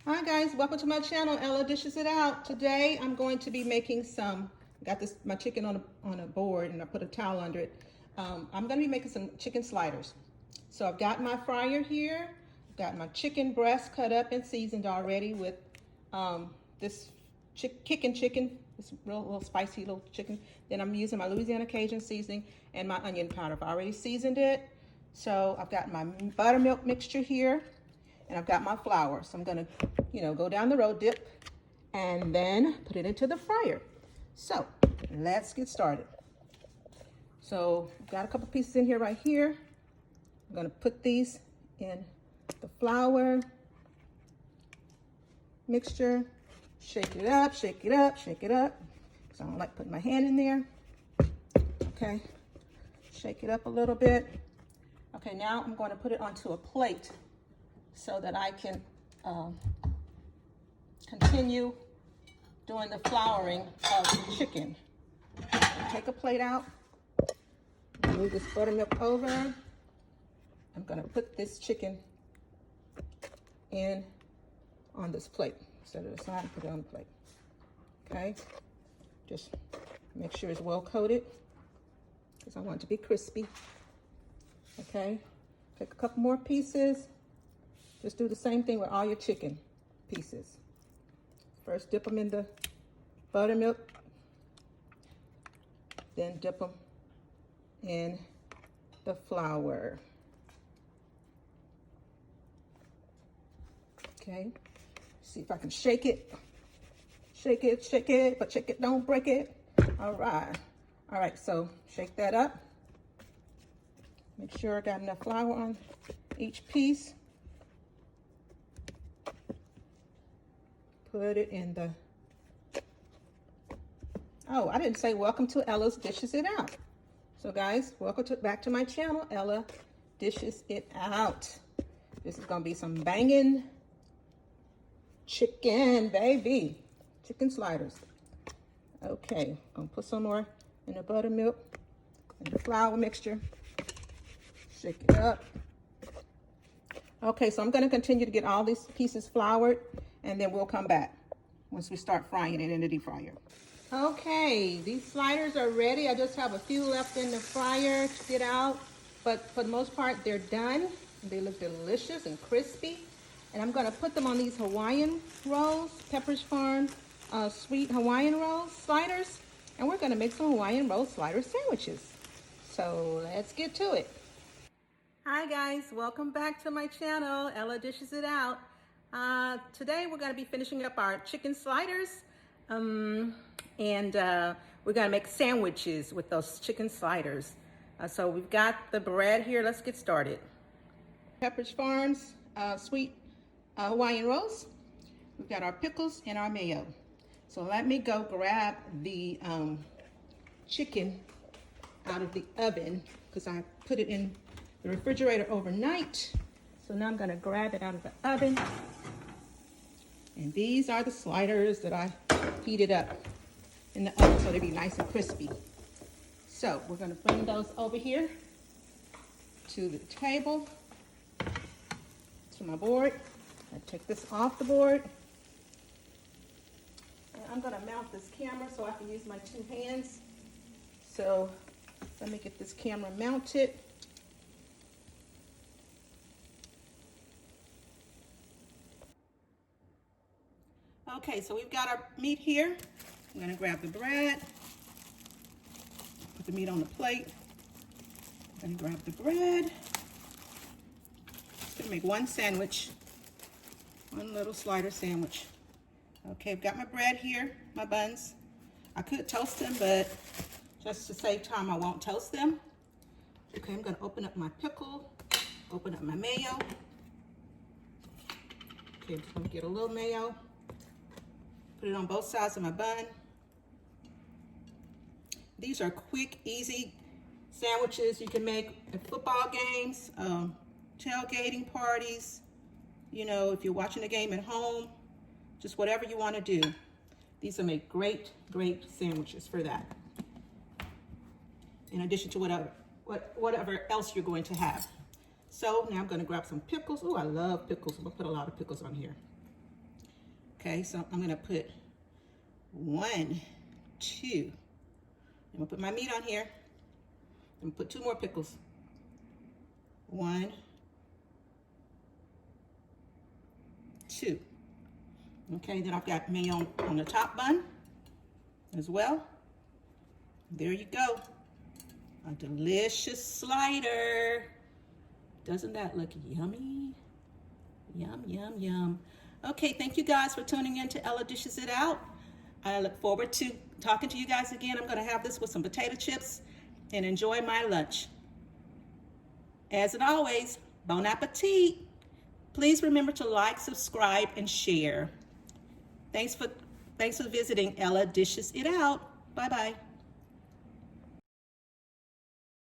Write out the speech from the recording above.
Hi guys, welcome to my channel, Ella Dishes It Out. Today I'm going to be making got my chicken on a board and I put a towel under it. I'm going to be making some chicken sliders. So I've got my fryer here. I've got my chicken breast cut up and seasoned already with this chicken, this little spicy little chicken. Then I'm using my Louisiana Cajun seasoning and my onion powder. I've already seasoned it. So I've got my buttermilk mixture here. And I've got my flour, so I'm gonna, go down the road, dip, and then put it into the fryer. So let's get started. So I've got a couple pieces in here right here. I'm gonna put these in the flour mixture, shake it up, shake it up, shake it up. So I don't like putting my hand in there. Okay, shake it up a little bit. Okay, now I'm going to put it onto a plate so that I can continue doing the flouring of the chicken. Take a plate out, move this buttermilk over. I'm gonna put this chicken in on this plate. Set it aside and put it on the plate. Okay, just make sure it's well coated because I want it to be crispy. Okay, take a couple more pieces. Just do the same thing with all your chicken pieces. First dip them in the buttermilk, then dip them in the flour. Okay, see if I can shake it. Shake it, but shake it, don't break it. All right, so shake that up. Make sure I got enough flour on each piece. Put it in the, oh, I didn't say welcome to Ella's Dishes It Out. So guys, welcome back to my channel, Ella Dishes It Out. This is gonna be some banging chicken, baby. Chicken sliders. Okay, gonna put some more in the buttermilk and the flour mixture. Shake it up. Okay, so I'm gonna continue to get all these pieces floured, and then we'll come back once we start frying it in the deep fryer. Okay, these sliders are ready. I just have a few left in the fryer to get out, but for the most part, they're done. They look delicious and crispy. And I'm gonna put them on these Hawaiian rolls, Pepperidge Farm sweet Hawaiian rolls, sliders, and we're gonna make some Hawaiian roll slider sandwiches. So let's get to it. Hi guys, welcome back to my channel, Ella Dishes It Out. Today we're going to be finishing up our chicken sliders and we're going to make sandwiches with those chicken sliders. So we've got the bread here. Let's get started. Pepperidge Farms sweet Hawaiian rolls. We've got our pickles and our mayo. So let me go grab the chicken out of the oven because I put it in the refrigerator overnight. So now I'm going to grab it out of the oven. And these are the sliders that I heated up in the oven so they'd be nice and crispy. So we're going to bring those over here to the table, to my board. I take this off the board. And I'm going to mount this camera so I can use my two hands. So let me get this camera mounted. Okay, so we've got our meat here. I'm gonna grab the bread, put the meat on the plate. I'm gonna grab the bread. Just gonna make one sandwich, one little slider sandwich. Okay, I've got my bread here, my buns. I could toast them, but just to save time, I won't toast them. Okay, I'm gonna open up my pickle, open up my mayo. Okay, I'm just gonna get a little mayo. Put it on both sides of my bun. These are quick, easy sandwiches you can make at football games, tailgating parties, if you're watching a game at home, just whatever you want to do. These will make great, great sandwiches for that. In addition to whatever else you're going to have. So now I'm going to grab some pickles. Oh, I love pickles. I'm going to put a lot of pickles on here. Okay, so I'm gonna put 1, 2. I'm gonna put my meat on here. I'm gonna put 2 more pickles. 1, 2. Okay, then I've got mayo on the top bun as well. There you go. A delicious slider. Doesn't that look yummy? Yum, yum, yum. Okay, thank you guys for tuning in to Ella Dishes It Out. I look forward to talking to you guys again. I'm going to have this with some potato chips and enjoy my lunch. As always, bon appetit. Please remember to like, subscribe, and share. Thanks for visiting Ella Dishes It Out. Bye-bye.